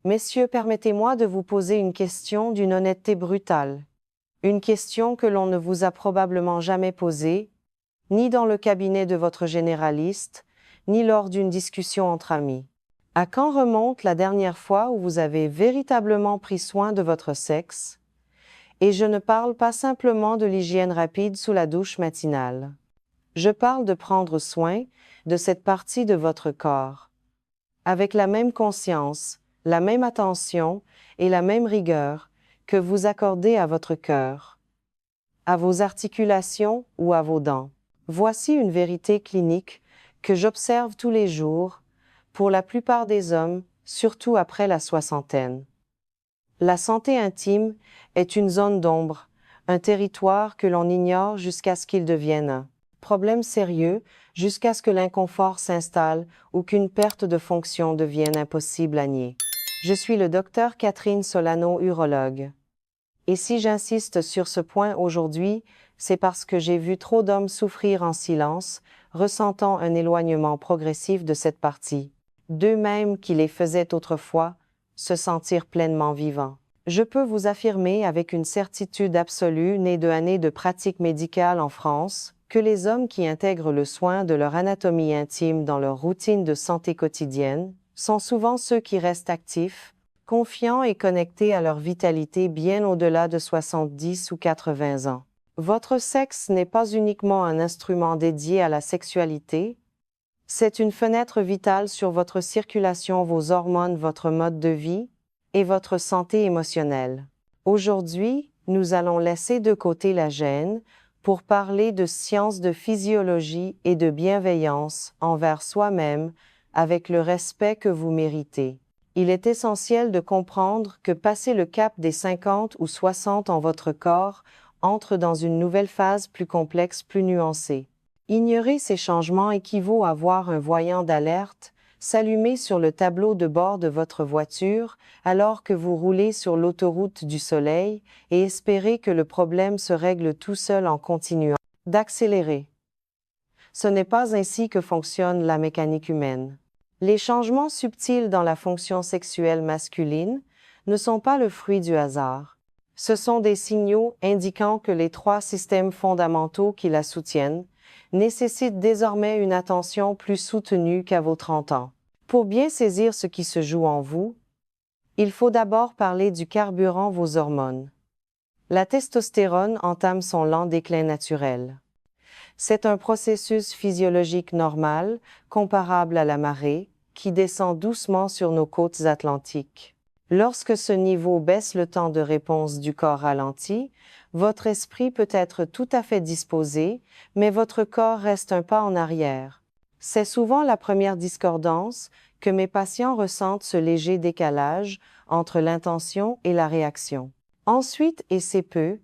Messieurs, permettez-moi de vous poser une question d'une honnêteté brutale. Une question que l'on ne vous a probablement jamais posée, ni dans le cabinet de votre généraliste, ni lors d'une discussion entre amis. À quand remonte la dernière fois où vous avez véritablement pris soin de votre sexe? Et je ne parle pas simplement de l'hygiène rapide sous la douche matinale. Je parle de prendre soin de cette partie de votre corps, avec la même conscience, la même attention et la même rigueur que vous accordez à votre cœur, à vos articulations ou à vos dents. Voici une vérité clinique que j'observe tous les jours, pour la plupart des hommes, surtout après la soixantaine. La santé intime est une zone d'ombre, un territoire que l'on ignore jusqu'à ce qu'il devienne un problème sérieux, jusqu'à ce que l'inconfort s'installe ou qu'une perte de fonction devienne impossible à nier. Je suis le docteur Catherine Solano, urologue. Et si j'insiste sur ce point aujourd'hui, c'est parce que j'ai vu trop d'hommes souffrir en silence, ressentant un éloignement progressif de cette partie, d'eux-mêmes qui les faisaient autrefois, se sentir pleinement vivants. Je peux vous affirmer avec une certitude absolue née de années de pratique médicale en France, que les hommes qui intègrent le soin de leur anatomie intime dans leur routine de santé quotidienne sont souvent ceux qui restent actifs, confiants et connectés à leur vitalité bien au-delà de 70 ou 80 ans. Votre sexe n'est pas uniquement un instrument dédié à la sexualité, c'est une fenêtre vitale sur votre circulation, vos hormones, votre mode de vie et votre santé émotionnelle. Aujourd'hui, nous allons laisser de côté la gêne pour parler de sciences de physiologie et de bienveillance envers soi-même avec le respect que vous méritez. Il est essentiel de comprendre que passer le cap des 50 ou 60 ans, votre corps entre dans une nouvelle phase plus complexe, plus nuancée. Ignorer ces changements équivaut à voir un voyant d'alerte s'allumer sur le tableau de bord de votre voiture alors que vous roulez sur l'autoroute du soleil et espérer que le problème se règle tout seul en continuant d'accélérer. Ce n'est pas ainsi que fonctionne la mécanique humaine. Les changements subtils dans la fonction sexuelle masculine ne sont pas le fruit du hasard. Ce sont des signaux indiquant que les trois systèmes fondamentaux qui la soutiennent nécessitent désormais une attention plus soutenue qu'à vos 30 ans. Pour bien saisir ce qui se joue en vous, il faut d'abord parler du carburant, vos hormones. La testostérone entame son lent déclin naturel. C'est un processus physiologique normal, comparable à la marée, qui descend doucement sur nos côtes atlantiques. Lorsque ce niveau baisse, le temps de réponse du corps ralentit, votre esprit peut être tout à fait disposé, mais votre corps reste un pas en arrière. C'est souvent la première discordance que mes patients ressentent, ce léger décalage entre l'intention et la réaction. Ensuite, et c'est peu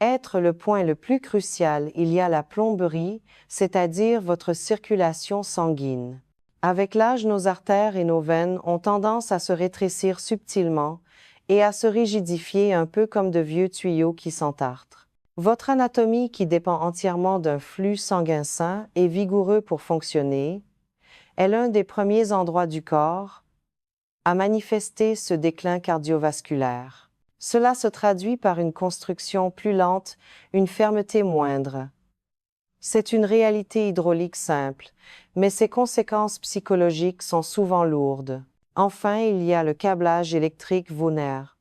être le point le plus crucial, il y a la plomberie, c'est-à-dire votre circulation sanguine. Avec l'âge, nos artères et nos veines ont tendance à se rétrécir subtilement et à se rigidifier un peu comme de vieux tuyaux qui s'entartrent. Votre anatomie, qui dépend entièrement d'un flux sanguin sain et vigoureux pour fonctionner, est l'un des premiers endroits du corps à manifester ce déclin cardiovasculaire. Cela se traduit par une construction plus lente, une fermeté moindre. C'est une réalité hydraulique simple, mais ses conséquences psychologiques sont souvent lourdes. Enfin, il y a le câblage électrique, vos nerfs.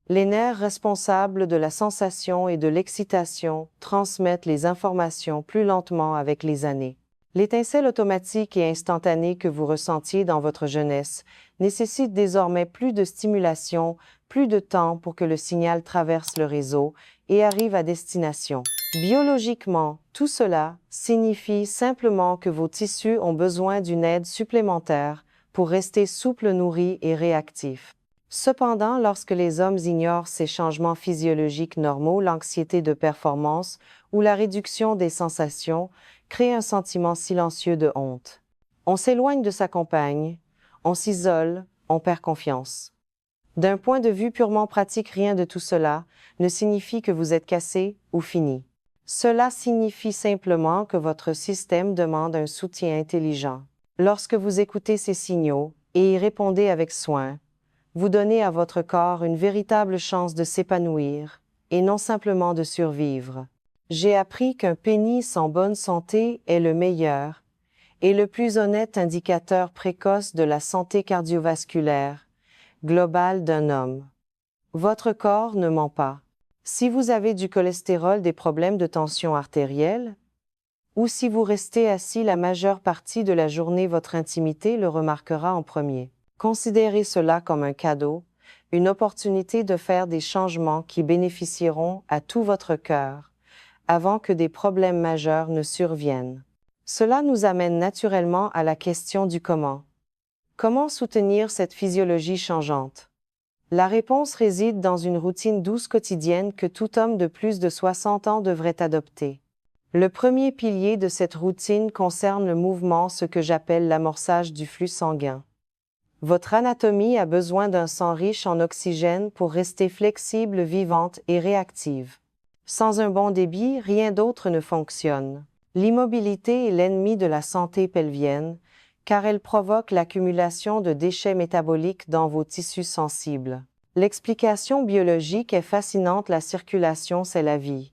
Les nerfs responsables de la sensation et de l'excitation transmettent les informations plus lentement avec les années. L'étincelle automatique et instantanée que vous ressentiez dans votre jeunesse nécessite désormais plus de stimulation, plus de temps pour que le signal traverse le réseau et arrive à destination. Biologiquement, tout cela signifie simplement que vos tissus ont besoin d'une aide supplémentaire pour rester souples, nourris et réactifs. Cependant, lorsque les hommes ignorent ces changements physiologiques normaux, l'anxiété de performance ou la réduction des sensations crée un sentiment silencieux de honte. On s'éloigne de sa compagne, on s'isole, on perd confiance. D'un point de vue purement pratique, rien de tout cela ne signifie que vous êtes cassé ou fini. Cela signifie simplement que votre système demande un soutien intelligent. Lorsque vous écoutez ces signaux et y répondez avec soin, Vous donnez à votre corps une véritable chance de s'épanouir, et non simplement de survivre. J'ai appris qu'un pénis en bonne santé est le meilleur et le plus honnête indicateur précoce de la santé cardiovasculaire globale d'un homme. Votre corps ne ment pas. Si vous avez du cholestérol, des problèmes de tension artérielle, ou si vous restez assis la majeure partie de la journée, votre intimité le remarquera en premier. Considérez cela comme un cadeau, une opportunité de faire des changements qui bénéficieront à tout votre cœur, avant que des problèmes majeurs ne surviennent. Cela nous amène naturellement à la question du comment. Comment soutenir cette physiologie changeante? La réponse réside dans une routine douce quotidienne que tout homme de plus de 60 ans devrait adopter. Le premier pilier de cette routine concerne le mouvement, ce que j'appelle l'amorçage du flux sanguin. Votre anatomie a besoin d'un sang riche en oxygène pour rester flexible, vivante et réactive. Sans un bon débit, rien d'autre ne fonctionne. L'immobilité est l'ennemi de la santé pelvienne, car elle provoque l'accumulation de déchets métaboliques dans vos tissus sensibles. L'explication biologique est fascinante, la circulation, c'est la vie.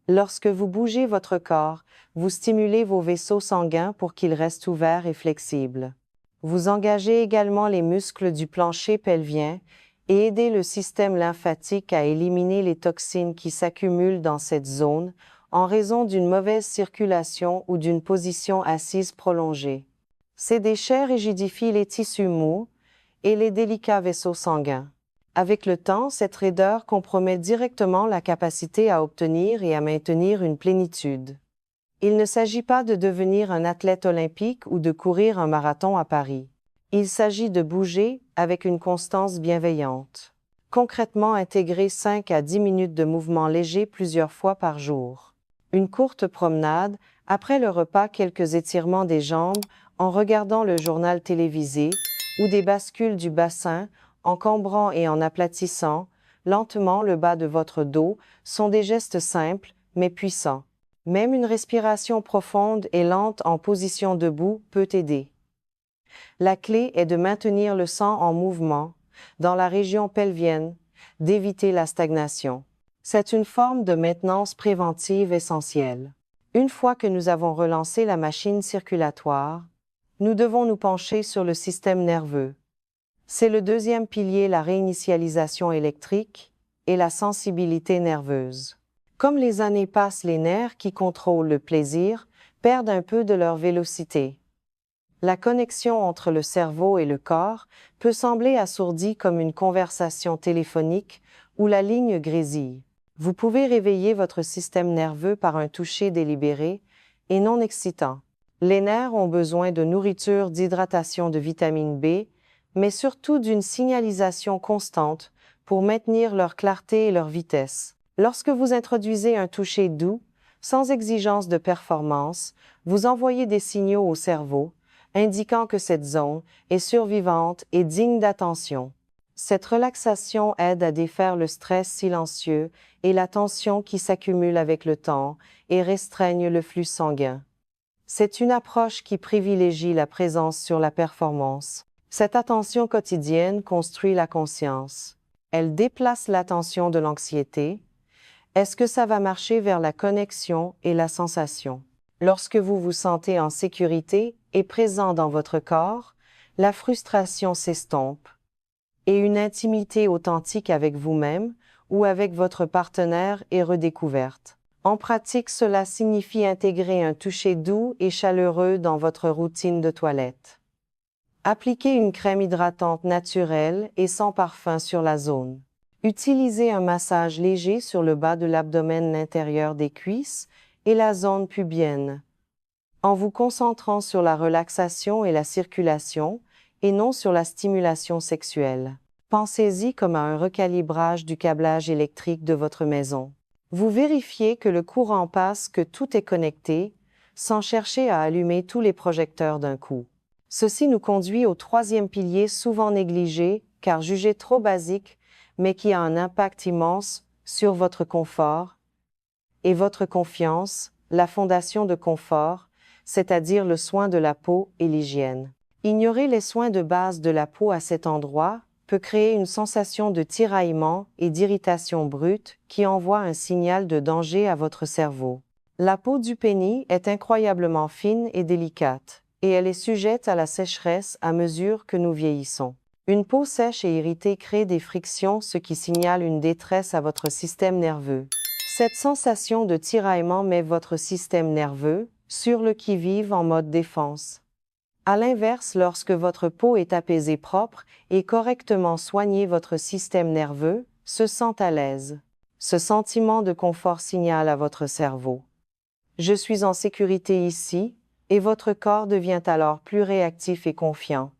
Lorsque vous bougez votre corps, vous stimulez vos vaisseaux sanguins pour qu'ils restent ouverts et flexibles. Vous engagez également les muscles du plancher pelvien et aidez le système lymphatique à éliminer les toxines qui s'accumulent dans cette zone en raison d'une mauvaise circulation ou d'une position assise prolongée. Ces déchets rigidifient les tissus mous et les délicats vaisseaux sanguins. Avec le temps, cette raideur compromet directement la capacité à obtenir et à maintenir une plénitude. Il ne s'agit pas de devenir un athlète olympique ou de courir un marathon à Paris. Il s'agit de bouger avec une constance bienveillante. Concrètement, intégrer 5 à 10 minutes de mouvement léger plusieurs fois par jour. Une courte promenade, après le repas, quelques étirements des jambes en regardant le journal télévisé ou des bascules du bassin en cambrant et en aplatissant lentement le bas de votre dos sont des gestes simples mais puissants. Même une respiration profonde et lente en position debout peut aider. La clé est de maintenir le sang en mouvement dans la région pelvienne, d'éviter la stagnation. C'est une forme de maintenance préventive essentielle. Une fois que nous avons relancé la machine circulatoire, nous devons nous pencher sur le système nerveux. C'est le deuxième pilier, la réinitialisation électrique et la sensibilité nerveuse. Comme les années passent, les nerfs qui contrôlent le plaisir perdent un peu de leur vélocité. La connexion entre le cerveau et le corps peut sembler assourdie comme une conversation téléphonique où la ligne grésille. Vous pouvez réveiller votre système nerveux par un toucher délibéré et non excitant. Les nerfs ont besoin de nourriture, d'hydratation, de vitamine B, mais surtout d'une signalisation constante pour maintenir leur clarté et leur vitesse. Lorsque vous introduisez un toucher doux, sans exigence de performance, vous envoyez des signaux au cerveau, indiquant que cette zone est survivante et digne d'attention. Cette relaxation aide à défaire le stress silencieux et la tension qui s'accumule avec le temps et restreigne le flux sanguin. C'est une approche qui privilégie la présence sur la performance. Cette attention quotidienne construit la conscience. Elle déplace l'attention de l'anxiété. Est-ce que ça va marcher vers la connexion et la sensation? Lorsque vous vous sentez en sécurité et présent dans votre corps, la frustration s'estompe et une intimité authentique avec vous-même ou avec votre partenaire est redécouverte. En pratique, cela signifie intégrer un toucher doux et chaleureux dans votre routine de toilette. Appliquez une crème hydratante naturelle et sans parfum sur la zone. Utilisez un massage léger sur le bas de l'abdomen, l'intérieur des cuisses et la zone pubienne, en vous concentrant sur la relaxation et la circulation et non sur la stimulation sexuelle. Pensez-y comme à un recalibrage du câblage électrique de votre maison. Vous vérifiez que le courant passe, que tout est connecté, sans chercher à allumer tous les projecteurs d'un coup. Ceci nous conduit au troisième pilier, souvent négligé, car jugé trop basique, mais qui a un impact immense sur votre confort et votre confiance, la fondation de confort, c'est-à-dire le soin de la peau et l'hygiène. Ignorer les soins de base de la peau à cet endroit peut créer une sensation de tiraillement et d'irritation brute qui envoie un signal de danger à votre cerveau. La peau du pénis est incroyablement fine et délicate, et elle est sujette à la sécheresse à mesure que nous vieillissons. Une peau sèche et irritée crée des frictions, ce qui signale une détresse à votre système nerveux. Cette sensation de tiraillement met votre système nerveux sur le qui-vive en mode défense. À l'inverse, lorsque votre peau est apaisée, propre et correctement soignée, votre système nerveux se sent à l'aise. Ce sentiment de confort signale à votre cerveau: je suis en sécurité ici, et votre corps devient alors plus réactif et confiant.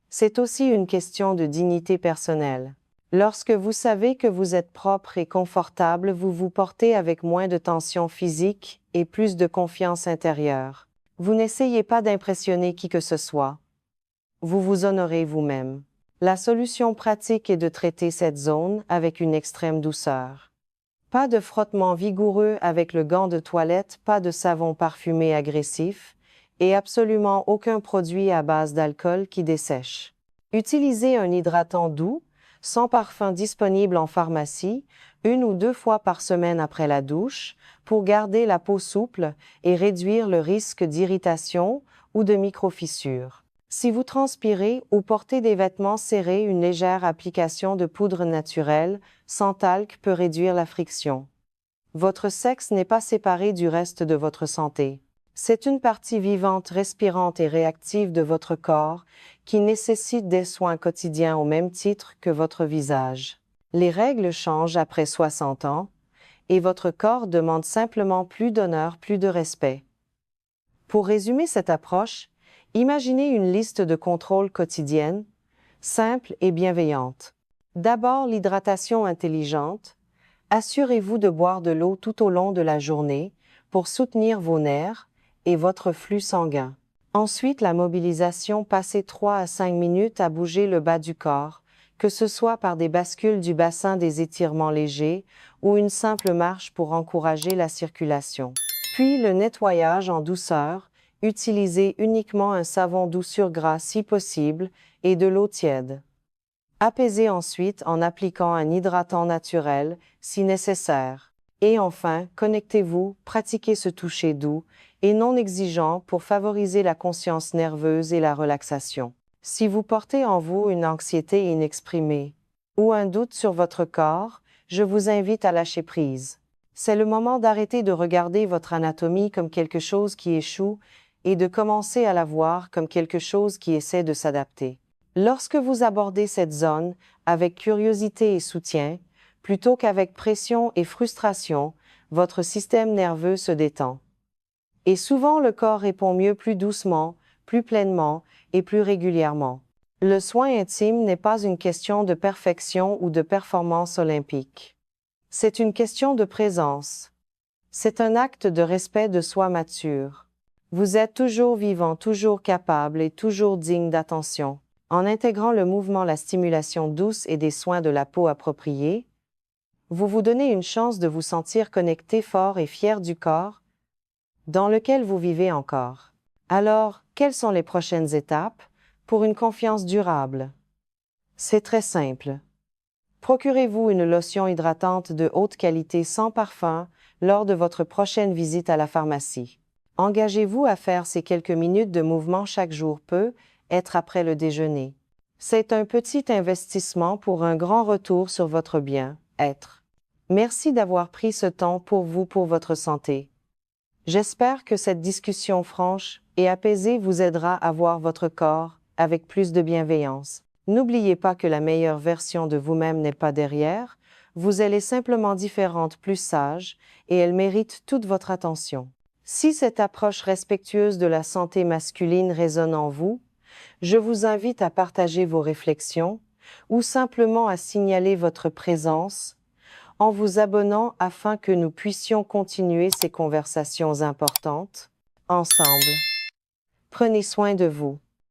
C'est aussi une question de dignité personnelle. Lorsque vous savez que vous êtes propre et confortable, vous vous portez avec moins de tension physique et plus de confiance intérieure. Vous n'essayez pas d'impressionner qui que ce soit. Vous vous honorez vous-même. La solution pratique est de traiter cette zone avec une extrême douceur. Pas de frottement vigoureux avec le gant de toilette, pas de savon parfumé agressif, et absolument aucun produit à base d'alcool qui dessèche. Utilisez un hydratant doux, sans parfum, disponible en pharmacie, 1 ou 2 fois par semaine après la douche, pour garder la peau souple et réduire le risque d'irritation ou de microfissures. Si vous transpirez ou portez des vêtements serrés, une légère application de poudre naturelle, sans talc, peut réduire la friction. Votre sexe n'est pas séparé du reste de votre santé. C'est une partie vivante, respirante et réactive de votre corps qui nécessite des soins quotidiens au même titre que votre visage. Les règles changent après 60 ans et votre corps demande simplement plus d'honneur, plus de respect. Pour résumer cette approche, imaginez une liste de contrôles quotidiennes, simple et bienveillante. D'abord, l'hydratation intelligente. Assurez-vous de boire de l'eau tout au long de la journée pour soutenir vos nerfs et votre flux sanguin. Ensuite, la mobilisation. Passez 3 à 5 minutes à bouger le bas du corps, que ce soit par des bascules du bassin, des étirements légers ou une simple marche pour encourager la circulation. Puis le nettoyage en douceur. Utilisez uniquement un savon doux sur gras si possible et de l'eau tiède. Apaisez ensuite en appliquant un hydratant naturel si nécessaire. Et enfin, connectez-vous, pratiquez ce toucher doux et non exigeant pour favoriser la conscience nerveuse et la relaxation. Si vous portez en vous une anxiété inexprimée ou un doute sur votre corps, je vous invite à lâcher prise. C'est le moment d'arrêter de regarder votre anatomie comme quelque chose qui échoue et de commencer à la voir comme quelque chose qui essaie de s'adapter. Lorsque vous abordez cette zone avec curiosité et soutien, plutôt qu'avec pression et frustration, votre système nerveux se détend. Et souvent le corps répond mieux, plus doucement, plus pleinement et plus régulièrement. Le soin intime n'est pas une question de perfection ou de performance olympique. C'est une question de présence. C'est un acte de respect de soi mature. Vous êtes toujours vivant, toujours capable et toujours digne d'attention. En intégrant le mouvement, la stimulation douce et des soins de la peau appropriés, vous vous donnez une chance de vous sentir connecté, fort et fier du corps dans lequel vous vivez encore. Alors, quelles sont les prochaines étapes pour une confiance durable? C'est très simple. Procurez-vous une lotion hydratante de haute qualité sans parfum lors de votre prochaine visite à la pharmacie. Engagez-vous à faire ces quelques minutes de mouvement chaque jour, peut être après le déjeuner. C'est un petit investissement pour un grand retour sur votre bien-être. Merci d'avoir pris ce temps pour vous, pour votre santé. J'espère que cette discussion franche et apaisée vous aidera à voir votre corps avec plus de bienveillance. N'oubliez pas que la meilleure version de vous-même n'est pas derrière, elle est simplement différente, plus sage, et elle mérite toute votre attention. Si cette approche respectueuse de la santé masculine résonne en vous, je vous invite à partager vos réflexions ou simplement à signaler votre présence en vous abonnant afin que nous puissions continuer ces conversations importantes ensemble. Prenez soin de vous.